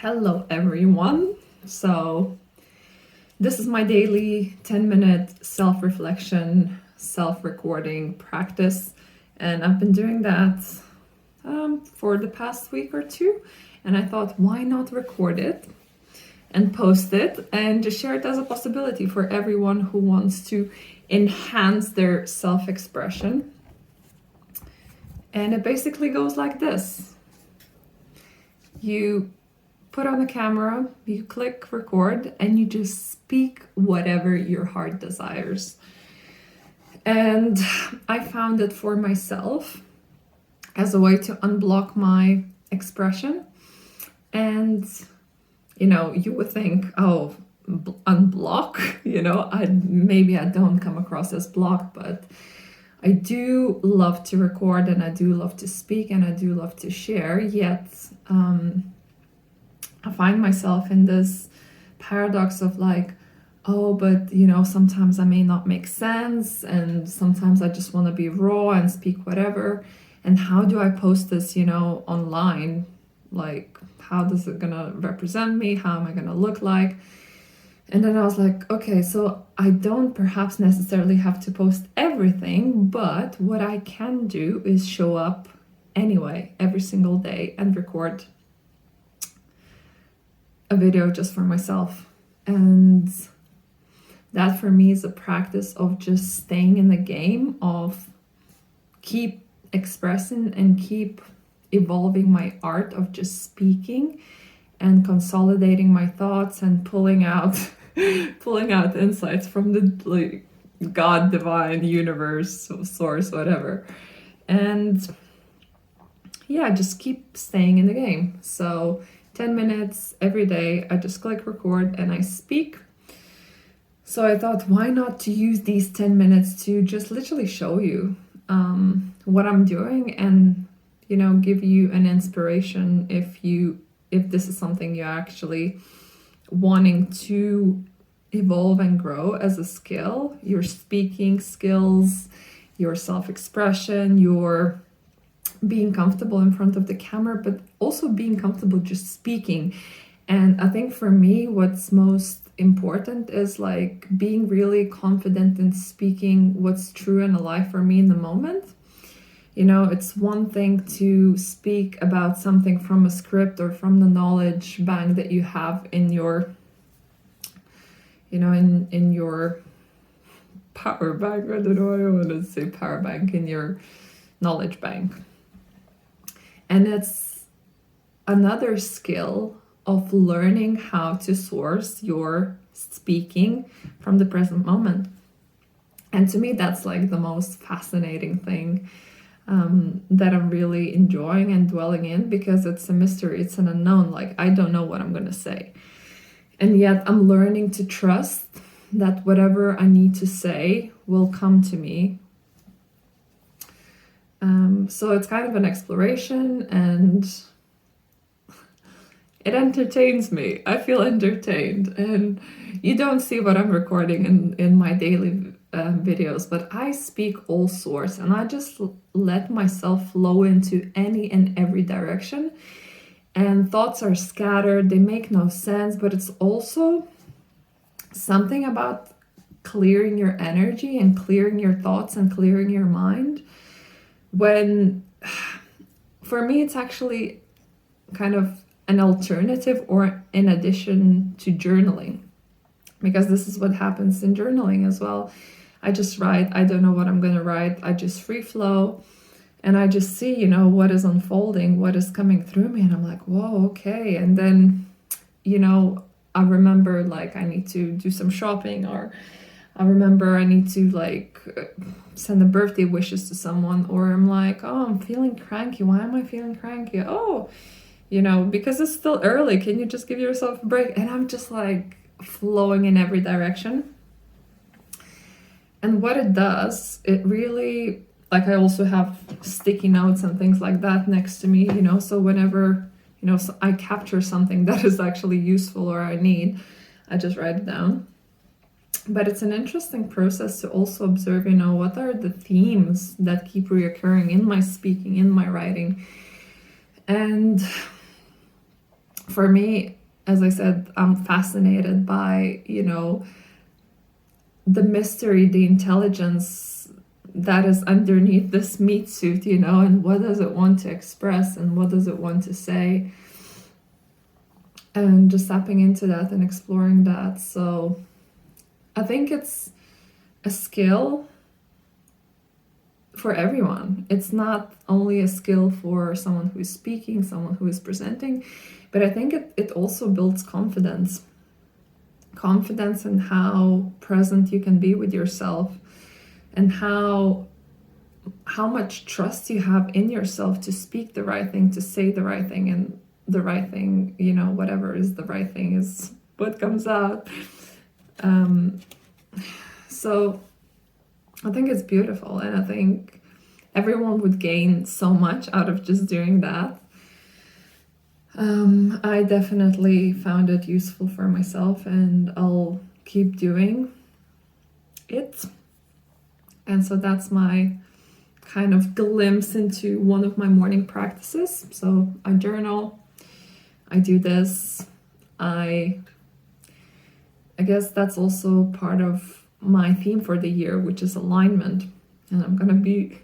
Hello everyone. So this is my daily 10-minute self-reflection, self-recording practice, and I've been doing that for the past week or two, and I thought, why not record it and post it and just share it as a possibility for everyone who wants to enhance their self-expression. And it basically goes like this. You put on the camera, you click record, and you just speak whatever your heart desires. And I found it for myself as a way to unblock my expression. And, you would think, oh, unblock, maybe I don't come across as blocked, but I do love to record and I do love to speak and I do love to share, yet I find myself in this paradox of like, oh, but sometimes I may not make sense, and sometimes I just want to be raw and speak whatever. And how do I post this, online? Like, how does it gonna represent me? How am I gonna look like? And then I was like, okay, so I don't perhaps necessarily have to post everything, but what I can do is show up anyway every single day and record a video just for myself. And that for me is a practice of just staying in the game of keep expressing and keep evolving my art of just speaking and consolidating my thoughts and pulling out insights from the God, divine, universe, source, whatever. And yeah, just keep staying in the game. So 10 minutes every day, I just click record and I speak. So I thought, why not to use these 10 minutes to just literally show you what I'm doing and, give you an inspiration if this is something you're actually wanting to evolve and grow as a skill, your speaking skills, your self-expression, your being comfortable in front of the camera, but also being comfortable just speaking. And I think for me, what's most important is like being really confident in speaking what's true and alive for me in the moment. It's one thing to speak about something from a script or from the knowledge bank that you have in your, in your power bank. I don't know, I don't want to say power bank, in your knowledge bank. And it's another skill of learning how to source your speaking from the present moment. And to me, that's like the most fascinating thing that I'm really enjoying and dwelling in, because it's a mystery, it's an unknown. Like, I don't know what I'm going to say. And yet I'm learning to trust that whatever I need to say will come to me. So it's kind of an exploration, and it entertains me. I feel entertained, and you don't see what I'm recording in my daily videos, but I speak all sorts, and I just let myself flow into any and every direction. And thoughts are scattered, they make no sense, but it's also something about clearing your energy and clearing your thoughts and clearing your mind. When, for me, it's actually kind of an alternative or in addition to journaling, because this is what happens in journaling as well. I just write, I don't know what I'm going to write, I just free flow, and I just see, what is unfolding, what is coming through me, and I'm like, whoa, okay. And then, I remember like I need to do some shopping, or I remember I need to like send a birthday wishes to someone, or I'm like, oh, I'm feeling cranky. Why am I feeling cranky? Oh, because it's still early. Can you just give yourself a break? And I'm just like flowing in every direction. And what it does, it really, like, I also have sticky notes and things like that next to me, so whenever, so I capture something that is actually useful or I need, I just write it down. But it's an interesting process to also observe, what are the themes that keep reoccurring in my speaking, in my writing. And for me, as I said, I'm fascinated by, the mystery, the intelligence that is underneath this meat suit, and what does it want to express and what does it want to say, and just tapping into that and exploring that. So I think it's a skill for everyone. It's not only a skill for someone who is speaking, someone who is presenting, but I think it also builds confidence in how present you can be with yourself, and how much trust you have in yourself to speak the right thing, to say the right thing, and the right thing, whatever is the right thing is what comes out. So I think it's beautiful, and I think everyone would gain so much out of just doing that. I definitely found it useful for myself, and I'll keep doing it. And so that's my kind of glimpse into one of my morning practices. So I journal, I do this. I guess that's also part of my theme for the year, which is alignment. And I'm gonna be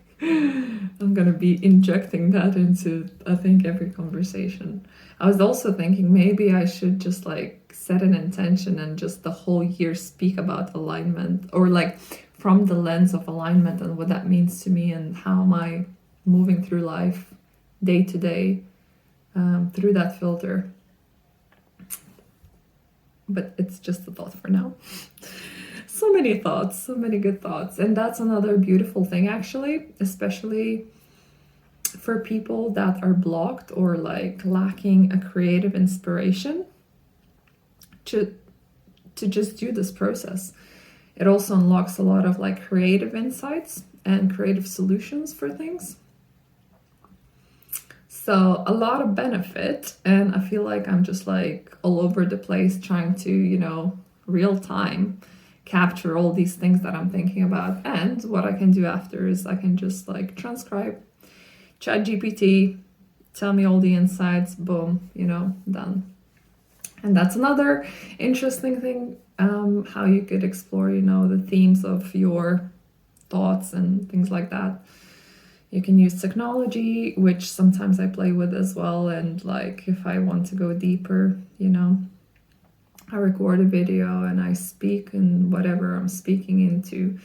injecting that into, I think, every conversation. I was also thinking maybe I should just set an intention and just the whole year speak about alignment, or from the lens of alignment and what that means to me, and how am I moving through life day to day through that filter. But it's just a thought for now. So many thoughts, so many good thoughts. And that's another beautiful thing, actually, especially for people that are blocked or lacking a creative inspiration, to just do this process. It also unlocks a lot of creative insights and creative solutions for things. So a lot of benefit, and I feel like I'm just all over the place trying to, real time capture all these things that I'm thinking about. And what I can do after is I can just transcribe, ChatGPT, tell me all the insights, boom, done. And that's another interesting thing, how you could explore, the themes of your thoughts and things like that. You can use technology, which sometimes I play with as well. And if I want to go deeper, I record a video and I speak in whatever I'm speaking into.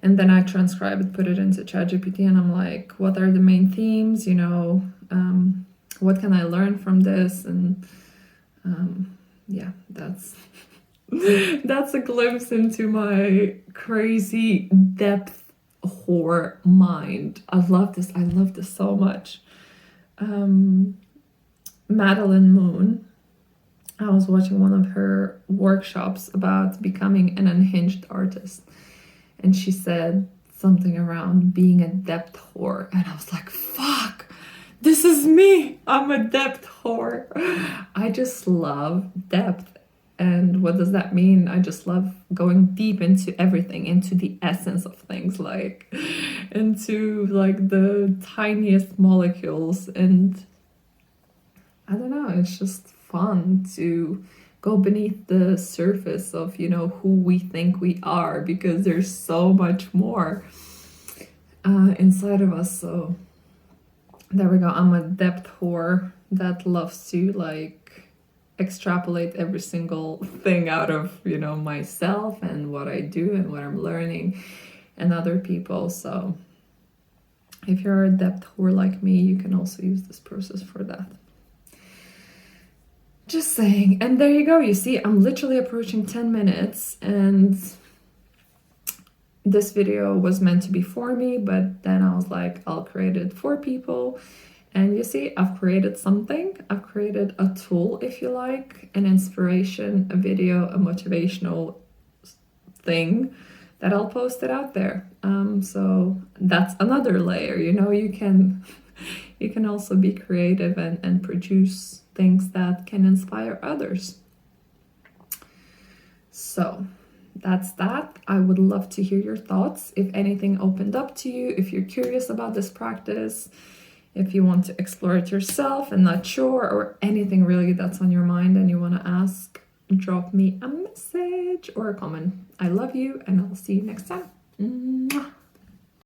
And then I transcribe it, put it into ChatGPT, and I'm like, what are the main themes? What can I learn from this? And yeah, that's that's a glimpse into my crazy depth whore mind. I love this so much. Madeline Moon, I was watching one of her workshops about becoming an unhinged artist, and she said something around being a depth whore, and I was like, fuck, this is me. I'm a depth whore. I just love depth. And what does that mean? I just love going deep into everything, into the essence of things, into the tiniest molecules. And I don't know, it's just fun to go beneath the surface of, who we think we are, because there's so much more inside of us. So there we go. I'm a depth whore that loves to extrapolate every single thing out of myself and what I do and what I'm learning and other people. So if you're a depth whore like me, you can also use this process for that. Just saying. And there you go. You see, I'm literally approaching 10 minutes, and this video was meant to be for me, but then I was like, I'll create it for people. And you see, I've created something. I've created a tool, if you like, an inspiration, a video, a motivational thing that I'll post it out there. So that's another layer, you can also be creative and produce things that can inspire others. So that's that. I would love to hear your thoughts. If anything opened up to you, if you're curious about this practice, If you want to explore it yourself and not sure, or anything really that's on your mind and you want to ask, drop me a message or a comment. I love you, and I'll see you next time.